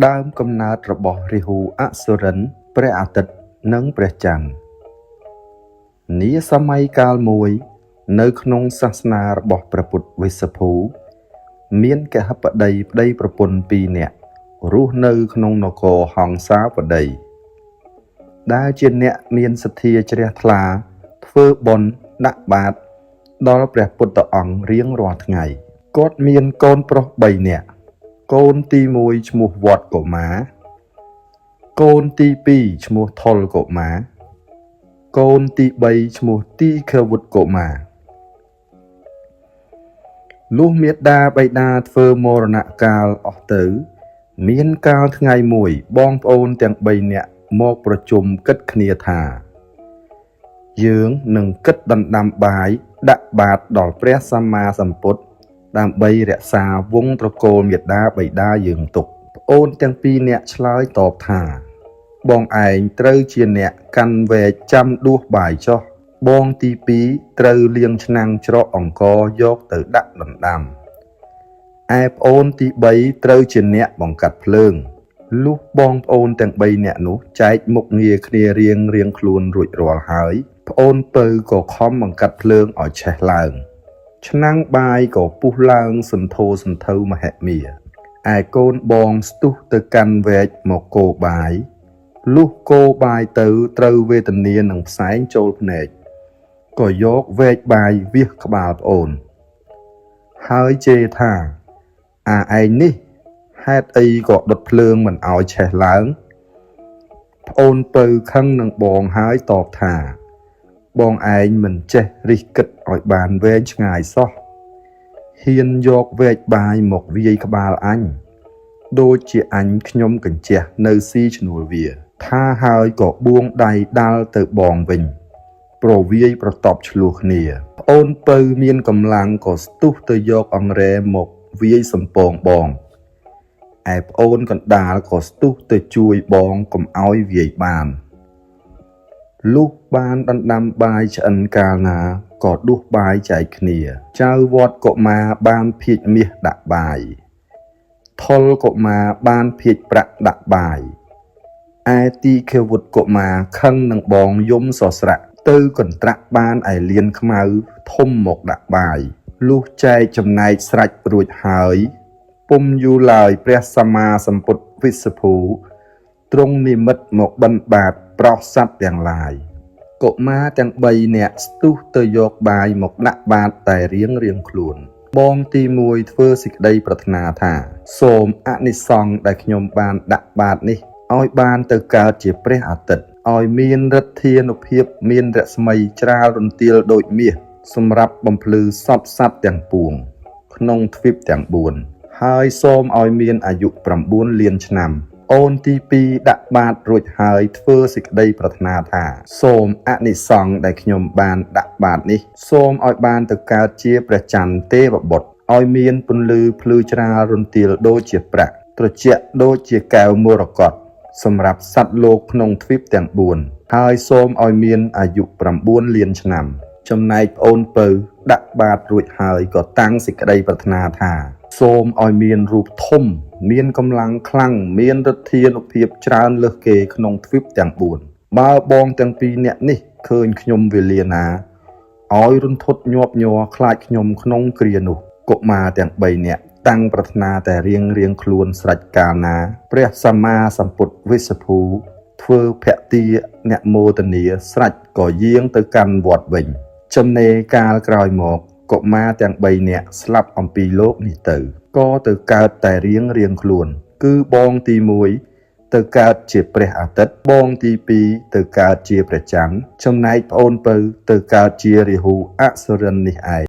ដើមកំណើតរបស់រាហូអសុរិនព្រះអាទិត្យនិងព្រះច័ន្ទនាសម័យកាលមួយនៅក្នុងសាសនារបស់ព្រះពុទ្ធវេស្សភូមានកហបតីប្តីប្រពន្ធ2នាក់រស់នៅក្នុងនគរហង្សាវតីដែលជាអ្នកមានសទ្ធាជ្រះថ្លាធ្វើបុណ្យដាក់បាតដល់ព្រះពុទ្ធអង្គរៀងរាល់ថ្ងៃគាត់មានកូនប្រុស3នាក់កូនទី1ឈ្មោះវត្តកុមារកូនទី2ឈ្មោះថុលកុមារកូនទី3ឈ្មោះទីឃវុត្តកុមារលុះមាតាបិតាធ្វើមរណកាលអស់ទៅមានកាលថ្ងៃមួយបងប្អូនទាំង3នាក់មកប្រជុំគិតគ្នាថាយើងនឹងគិតដណ្ដាំបាយដាក់បាតដល់ព្រះសម្មាសម្ពុទ្ធដើម្បីរក្សាវង្សត្រកូលមាតាបិតាយើងទុកប្អូនទាំង2នាក់ឆ្លើយតបថាបងឯងត្រូវជាអ្នកកាន់វែកចាំដួសបាយចុះបងទី2ត្រូវលាងឆ្នាំងច្រកអង្ករយកទៅដាក់ដណ្ដាំឯប្អូនទី3ត្រូវជាអ្នកបង្កាត់ភ្លើងលុះបងប្អូនទាំង3នាក់នោះចែកមុខងារគ្នារៀងខ្លួនរួចរាល់ហើយប្អូនពៅក៏ខំបង្កាត់ភ្លើងឲ្យឆេះឡើងឆ្នាំងបាយក៏ពុះឡើងសន្ធោសន្ធៅមហិមាឯកូនបងស្ទុះទៅកាន់វែកមកកូរបាយលុះកូរបាយទៅត្រូវវេទនានឹងផ្សែងចូលភ្នែកក៏យកវែកបាយវាសក្បាលប្អូនហើយជេរថាឯងនេះហេតុអីក៏ដុតភ្លើងមិនឲ្យឆេះឡើងប្អូនពៅខឹងនឹងបងហើយតបថាបងឯងមិនចេះរិះគិតឲ្យបានវែងឆ្ងាយសោះហ៊ានយកវែកបាយមកវាយក្បាលអញដូចជាអញខ្ញុំកញ្ជះនៅស៊ីឈ្នួលវាថាហើយក៏បួងដៃដាល់ទៅបងវិញប្រវាយប្រតប់ឆ្លោះគ្នាប្អូនពៅមានកម្លាំងក៏ស្ទុះទៅយកអង្រែមកវាយសំពងបងឯប្អូនកណ្ដាលក៏ស្ទុះទៅជួយបងកុំឲ្យវាយបានលុះបានដណ្ដាំបាយឆ្អិនកាលណាក៏ដួសបាយចែកគ្នាចៅវត្តកុមារបានភាជមាសដាក់បាយថុលកុមារបានភាជប្រាក់ដាក់បាយឯទីឃវុត្តកុមារខឹងនឹងបងយំសស្រាក់ទៅកន្ត្រាក់បានឯលៀនខ្មៅធំមកដាក់បាយលុះចែកចំណែកស្រេចរួចហើយពុំយូរឡើយព្រះសម្មាសម្ពុទ្ធវេស្សភូទ្រង់និមិត្តមកបិណ្ឌបាតប្រោសសត្វទាំងឡាយកុមារទាំង3នាក់ស្ទុះទៅយកបាយមកដាក់បាតតែរៀងខ្លួនបងទី1ធ្វើសេចក្តីប្រាថ្នាថាសូមអនិសង្ឃដែលខ្ញុំបានដាក់បាតនេះឲ្យបានទៅកើតជាព្រះអាទិត្យឲ្យមានឫទ្ធានុភាពមានរស្មីច្រាលរន្ទាលដូចមាសសម្រាប់បំភ្លឺសពសត្វទាំងពួងក្នុងទ្វីបទាំង4ហើយសូមឲ្យមានអាយុ9លានឆ្នាំអូនទី2ដាក់បាតរួចហើយធ្វើសេចក្តីប្រាថ្នាថាសូមអនិសង្ឃដែលខ្ញុំបានដាក់បាតនេះសូមឲ្យបានទៅកើតជាព្រះច័ន្ទទេវបុត្រឲ្យមានពន្លឺភ្លឺច្រាលរន្ទាលដូចជាប្រាក់ត្រជាក់ដូចជាកែវមរកតសម្រាប់សត្វលោកក្នុងទ្វីបទាំង4ហើយសូមឲ្យមានអាយុ9លានឆ្នាំចំណែកប្អូនពៅដាក់បាតរួចហើយក៏តាំងសេចក្តីប្រាថ្នាថាសូមឲ្យមានរូបធំមានកម្លាំងខ្លាំងមានឫទ្ធានុភាពច្រើនលើសគេក្នុងទ្វីបទាំង4បើបងទាំង2នាក់នេះឃើញខ្ញុំវេលាណាឲ្យរន្ធត់ញាប់ញ័រខ្លាចខ្ញុំក្នុងគ្រានោះកុមារទាំង3នាក់តាំងប្រាថ្នាតែរៀងខ្លួនស្រេចកាលណាព្រះសម្មាសម្ពុទ្ធវេស្សភូធ្វើភក្តិអ្នកមោទនាស្រេចក៏យាងទៅកាន់វត្តវិញចំណេរកាលក្រោយមកកុមារទាំង3នាក់ស្លាប់អំពីលោកនេះទៅក៏ទៅកើតតែរៀងខ្លួនគឺបងទី1ទៅកើតជាព្រះអាទិត្យបងទី2ទៅកើតជាព្រះច័ន្ទចំណែកប្អូនពៅទៅកើតជារាហូអសុរិននេះឯង